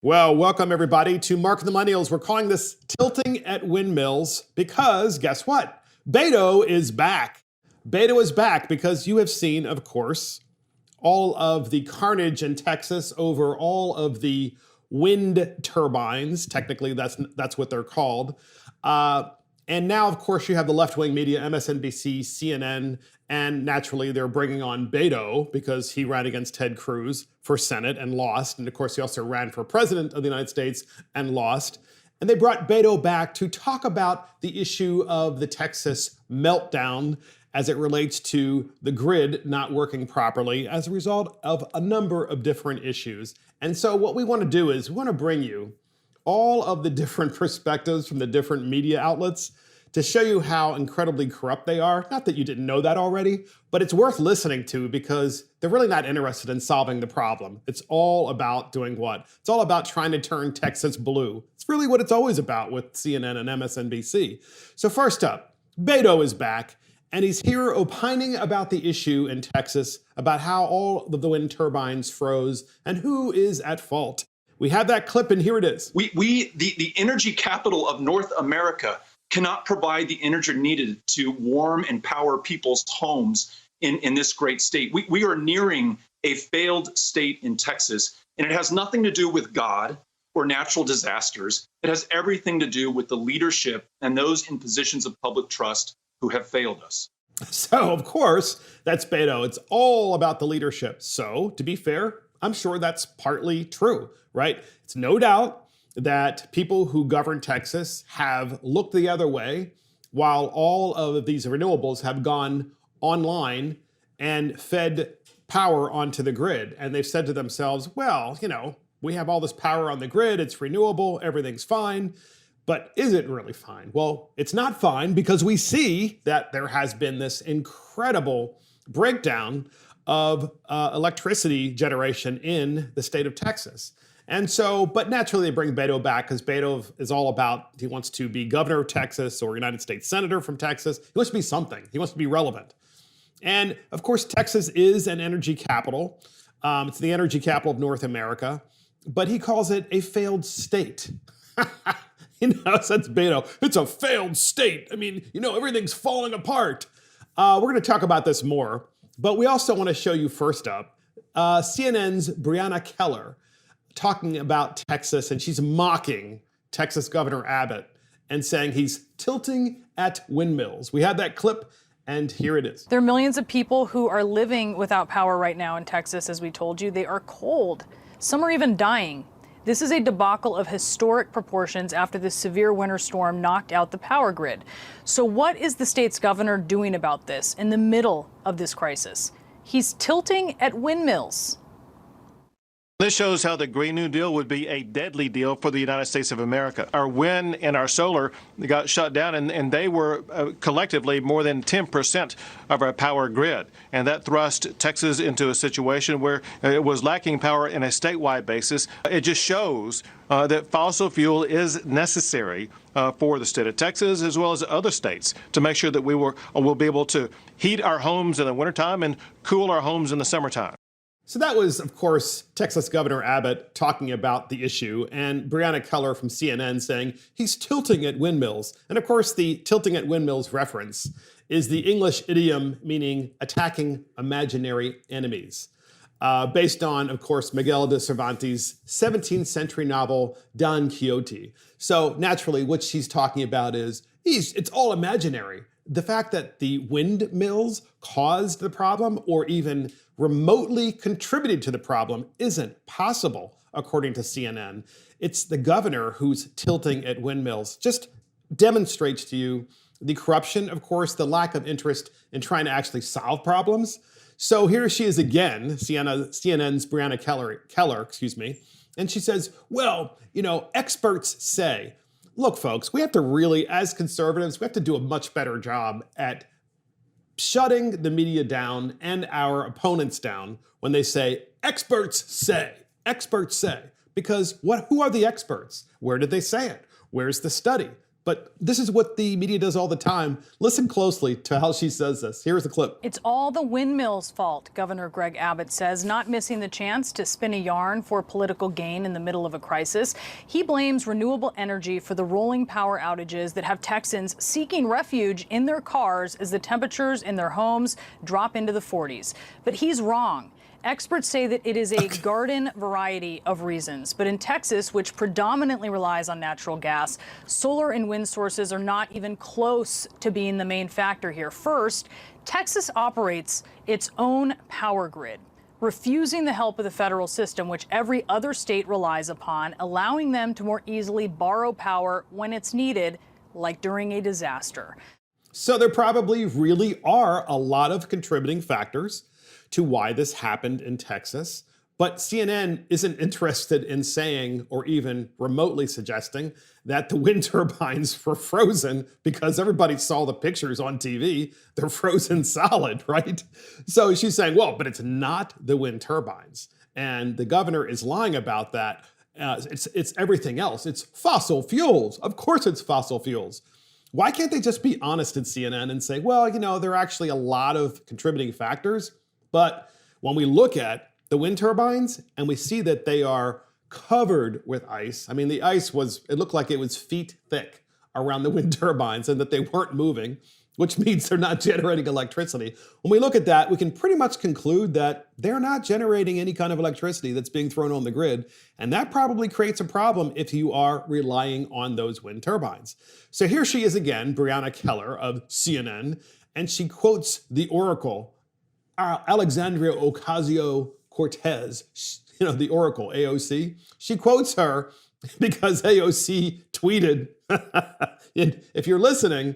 Well, welcome everybody to Mark and the Millennials. We're calling this Tilting at Windmills because guess what? Beto is back. Beto is back because you have seen, of course, all of the carnage in Texas over all of the wind turbines. Technically, that's what they're called. And now, of course, you have the left-wing media, MSNBC, CNN, and naturally they're bringing on Beto because he ran against Ted Cruz for Senate and lost. And of course, he also ran for president of the United States and lost. And they brought Beto back to talk about the issue of the Texas meltdown as it relates to the grid not working properly as a result of a number of different issues. And so what we want to do is we want to bring you all of the different perspectives from the different media outlets to show you how incredibly corrupt they are. Not that you didn't know that already, but it's worth listening to because they're really not interested in solving the problem. It's all about doing what? It's all about trying to turn Texas blue. It's really what it's always about with CNN and MSNBC. So first up, Beto is back, and he's here opining about the issue in Texas, about how all of the wind turbines froze and who is at fault. We have that clip, and here it is. The energy capital of North America cannot provide the energy needed to warm and power people's homes in this great state. We are nearing a failed state in Texas, and it has nothing to do with God or natural disasters. It has everything to do with the leadership and those in positions of public trust who have failed us. So, of course, that's Beto. It's all about the leadership. So, to be fair, I'm sure that's partly true, right? It's no doubt that people who govern Texas have looked the other way while all of these renewables have gone online and fed power onto the grid. And they've said to themselves, well, we have all this power on the grid, it's renewable, everything's fine. But is it really fine? Well, it's not fine because we see that there has been this incredible breakdown of electricity generation in the state of Texas. And so, but naturally they bring Beto back because Beto is all about, he wants to be governor of Texas or United States senator from Texas. He wants to be something. He wants to be relevant. And of course, Texas is an energy capital. It's the energy capital of North America, but he calls it a failed state. That's Beto. It's a failed state. I mean, everything's falling apart. We're going to talk about this more, but we also want to show you first up, CNN's Brianna Keller talking about Texas, and she's mocking Texas Governor Abbott and saying he's tilting at windmills. We have that clip, and here it is. There are millions of people who are living without power right now in Texas, as we told you. They are cold. Some are even dying. This is a debacle of historic proportions after the severe winter storm knocked out the power grid. So what is the state's governor doing about this in the middle of this crisis? He's tilting at windmills. This shows how the Green New Deal would be a deadly deal for the United States of America. Our wind and our solar got shut down, and they were collectively more than 10% of our power grid. And that thrust Texas into a situation where it was lacking power in a statewide basis. It just shows that fossil fuel is necessary for the state of Texas as well as other states to make sure that we will be able to heat our homes in the wintertime and cool our homes in the summertime. So that was, of course, Texas Governor Abbott talking about the issue, and Brianna Keller from CNN saying he's tilting at windmills. And of course, the tilting at windmills reference is the English idiom meaning attacking imaginary enemies, based on, of course, Miguel de Cervantes' 17th century novel, Don Quixote. So naturally, what she's talking about is it's all imaginary. The fact that the windmills caused the problem or even remotely contributed to the problem isn't possible, according to CNN. It's the governor who's tilting at windmills. Just demonstrates to you the corruption, of course, the lack of interest in trying to actually solve problems. So here she is again, CNN's Brianna Keller, and she says, well, experts say, look, folks, we have to really, as conservatives, we have to do a much better job at shutting the media down and our opponents down when they say, experts say, because who are the experts? Where did they say it? Where's the study? But this is what the media does all the time. Listen closely to how she says this. Here's the clip. It's all the windmills' fault, Governor Greg Abbott says, not missing the chance to spin a yarn for political gain in the middle of a crisis. He blames renewable energy for the rolling power outages that have Texans seeking refuge in their cars as the temperatures in their homes drop into the 40s. But he's wrong. Experts say that it is a garden variety of reasons. But in Texas, which predominantly relies on natural gas, solar and wind sources are not even close to being the main factor here. First, Texas operates its own power grid, refusing the help of the federal system, which every other state relies upon, allowing them to more easily borrow power when it's needed, like during a disaster. So there probably really are a lot of contributing factors to why this happened in Texas. But CNN isn't interested in saying or even remotely suggesting that the wind turbines were frozen because everybody saw the pictures on TV. They're frozen solid, right? So she's saying, well, but it's not the wind turbines. And the governor is lying about that. It's everything else. It's fossil fuels. Of course it's fossil fuels. Why can't they just be honest in CNN and say, well, you know, there are actually a lot of contributing factors. But when we look at the wind turbines and we see that they are covered with ice, I mean, the ice it looked like it was feet thick around the wind turbines and that they weren't moving, which means they're not generating electricity. When we look at that, we can pretty much conclude that they're not generating any kind of electricity that's being thrown on the grid. And that probably creates a problem if you are relying on those wind turbines. So here she is again, Brianna Keller of CNN, and she quotes the Oracle, Alexandria Ocasio-Cortez, you know, the Oracle, AOC. She quotes her because AOC tweeted, and if you're listening,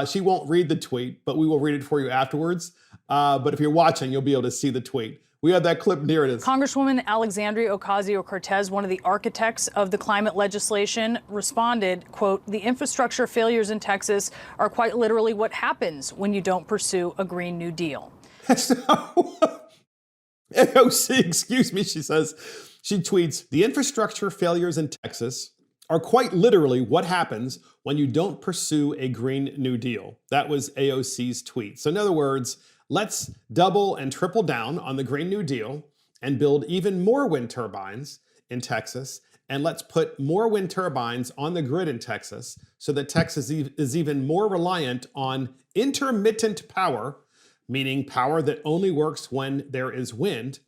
she won't read the tweet, but we will read it for you afterwards. But if you're watching, you'll be able to see the tweet. We have that clip. Here it is. Congresswoman Alexandria Ocasio-Cortez, one of the architects of the climate legislation, responded, quote, "The infrastructure failures in Texas are quite literally what happens when you don't pursue a Green New Deal." So, AOC, excuse me, she says, she tweets, "The infrastructure failures in Texas are quite literally what happens when you don't pursue a Green New Deal." That was AOC's tweet. So in other words, let's double and triple down on the Green New Deal and build even more wind turbines in Texas. And let's put more wind turbines on the grid in Texas so that Texas is even more reliant on intermittent power, meaning power that only works when there is wind.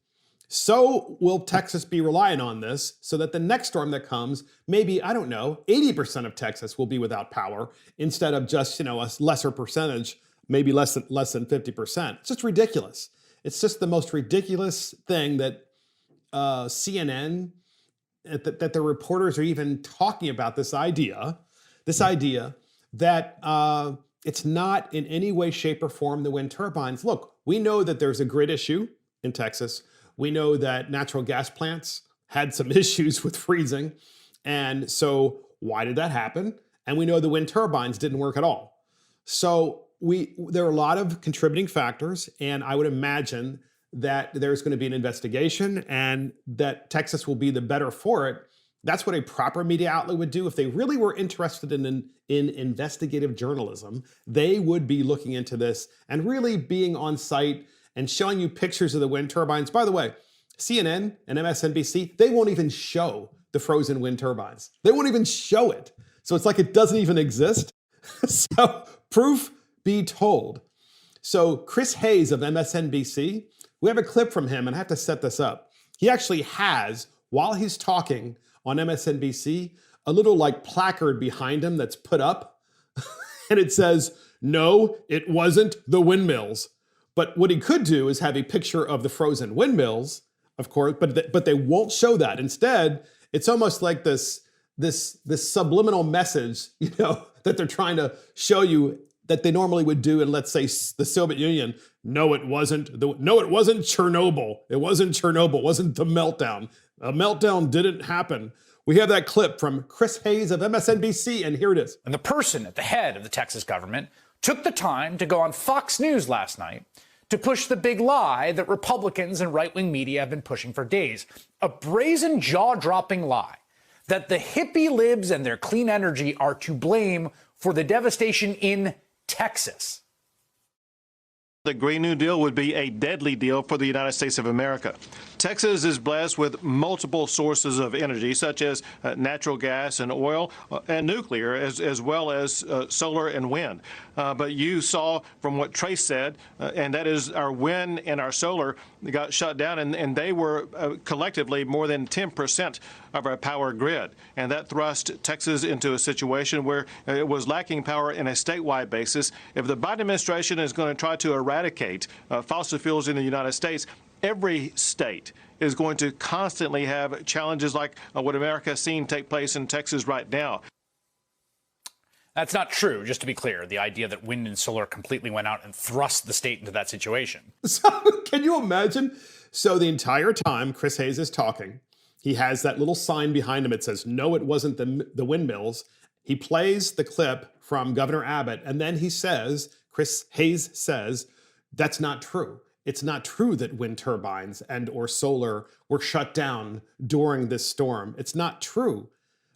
So will Texas be relying on this so that the next storm that comes, maybe, I don't know, 80% of Texas will be without power instead of just, you know, a lesser percentage, maybe less than 50%. It's just ridiculous. It's just the most ridiculous thing that CNN, that the reporters are even talking about this idea that it's not in any way, shape, or form the wind turbines. Look, we know that there's a grid issue in Texas. We know that natural gas plants had some issues with freezing. And so why did that happen? And we know the wind turbines didn't work at all. So there are a lot of contributing factors, and I would imagine that there's going to be an investigation and that Texas will be the better for it. That's what a proper media outlet would do. If they really were interested in investigative journalism, they would be looking into this and really being on site and showing you pictures of the wind turbines. By the way, CNN and MSNBC, they won't even show the frozen wind turbines. They won't even show it. So it's like it doesn't even exist. So proof be told. So Chris Hayes of MSNBC, we have a clip from him, and I have to set this up. He actually has, while he's talking on MSNBC, a little like placard behind him that's put up, and it says, "No, it wasn't the windmills." But what he could do is have a picture of the frozen windmills, of course, but they won't show that. Instead, it's almost like this subliminal message, you know, that they're trying to show you that they normally would do in, let's say, the Soviet Union. No, it wasn't Chernobyl. It wasn't Chernobyl. It wasn't the meltdown. A meltdown didn't happen. We have that clip from Chris Hayes of MSNBC, and here it is. And the person at the head of the Texas government took the time to go on Fox News last night to push the big lie that Republicans and right-wing media have been pushing for days. A brazen, jaw-dropping lie that the hippie libs and their clean energy are to blame for the devastation in Texas. The Green New Deal would be a deadly deal for the United States of America. Texas is blessed with multiple sources of energy, such as natural gas and oil and nuclear, as well as solar and wind. But you saw from what Trace said, and that is our wind and our solar got shut down, and they were collectively more than 10% of our power grid. And that thrust Texas into a situation where it was lacking power in a statewide basis. If the Biden administration is going to try to eradicate fossil fuels in the United States, every state is going to constantly have challenges like what America has seen take place in Texas right now. That's not true, just to be clear. The idea that wind and solar completely went out and thrust the state into that situation. So, can you imagine? So the entire time Chris Hayes is talking, he has that little sign behind him. It says, no, it wasn't the windmills. He plays the clip from Governor Abbott, and then he says, Chris Hayes says, that's not true. It's not true that wind turbines and or solar were shut down during this storm. It's not true.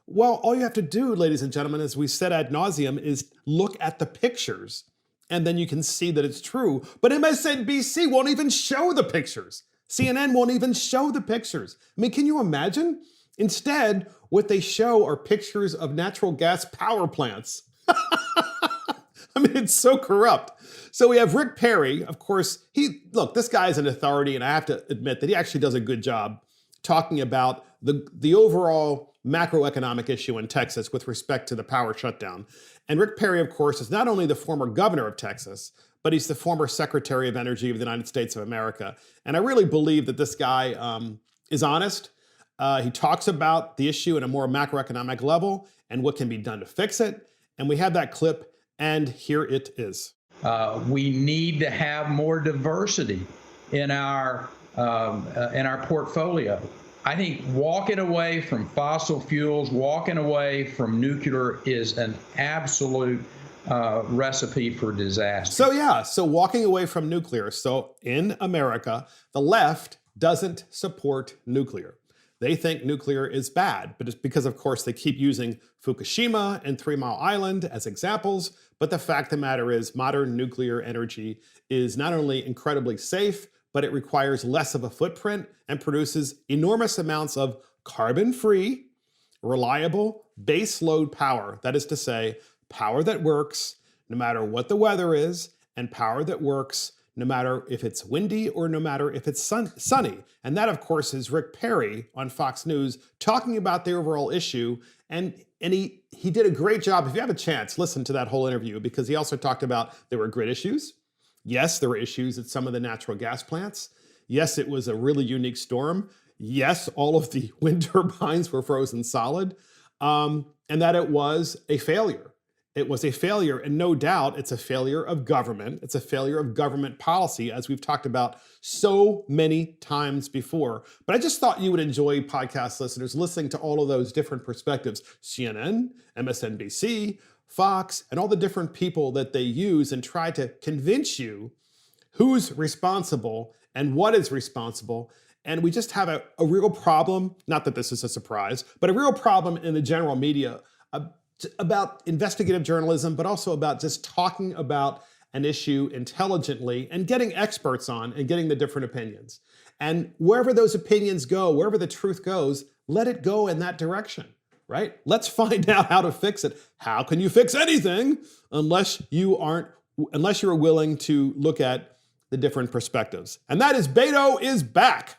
Well, all you have to do, ladies and gentlemen, as we said ad nauseum, is look at the pictures, and then you can see that it's true. But MSNBC won't even show the pictures. CNN won't even show the pictures. I mean, can you imagine? Instead, what they show are pictures of natural gas power plants. I mean, it's so corrupt. So we have Rick Perry, of course. Look, this guy's an authority, and I have to admit that he actually does a good job talking about the overall macroeconomic issue in Texas with respect to the power shutdown. And Rick Perry, of course, is not only the former governor of Texas, but he's the former Secretary of Energy of the United States of America. And I really believe that this guy is honest. He talks about the issue at a more macroeconomic level and what can be done to fix it. And we have that clip, and here it is. We need to have more diversity in our portfolio. I think walking away from fossil fuels, walking away from nuclear is an absolute recipe for disaster. So walking away from nuclear. So in America, the left doesn't support nuclear. They think nuclear is bad, but it's because, of course, they keep using Fukushima and 3 Mile Island as examples. But the fact of the matter is modern nuclear energy is not only incredibly safe, but it requires less of a footprint and produces enormous amounts of carbon-free, reliable, base-load power. That is to say, power that works no matter what the weather is, and power that works no matter if it's windy or no matter if it's sunny. And that, of course, is Rick Perry on Fox News talking about the overall issue. And he did a great job. If you have a chance, listen to that whole interview, because he also talked about there were grid issues. Yes, there were issues at some of the natural gas plants. Yes, it was a really unique storm. Yes, all of the wind turbines were frozen solid, and that it was a failure. It was a failure, and no doubt it's a failure of government. It's a failure of government policy, as we've talked about so many times before. But I just thought you would enjoy, podcast listeners, listening to all of those different perspectives. CNN, MSNBC, Fox, and all the different people that they use and try to convince you who's responsible and what is responsible. And we just have a real problem, not that this is a surprise, but a real problem in the general media about investigative journalism, but also about just talking about an issue intelligently and getting experts on and getting the different opinions. And wherever those opinions go, wherever the truth goes, let it go in that direction, right? Let's find out how to fix it. How can you fix anything unless you're willing to look at the different perspectives? And that is Beto is back.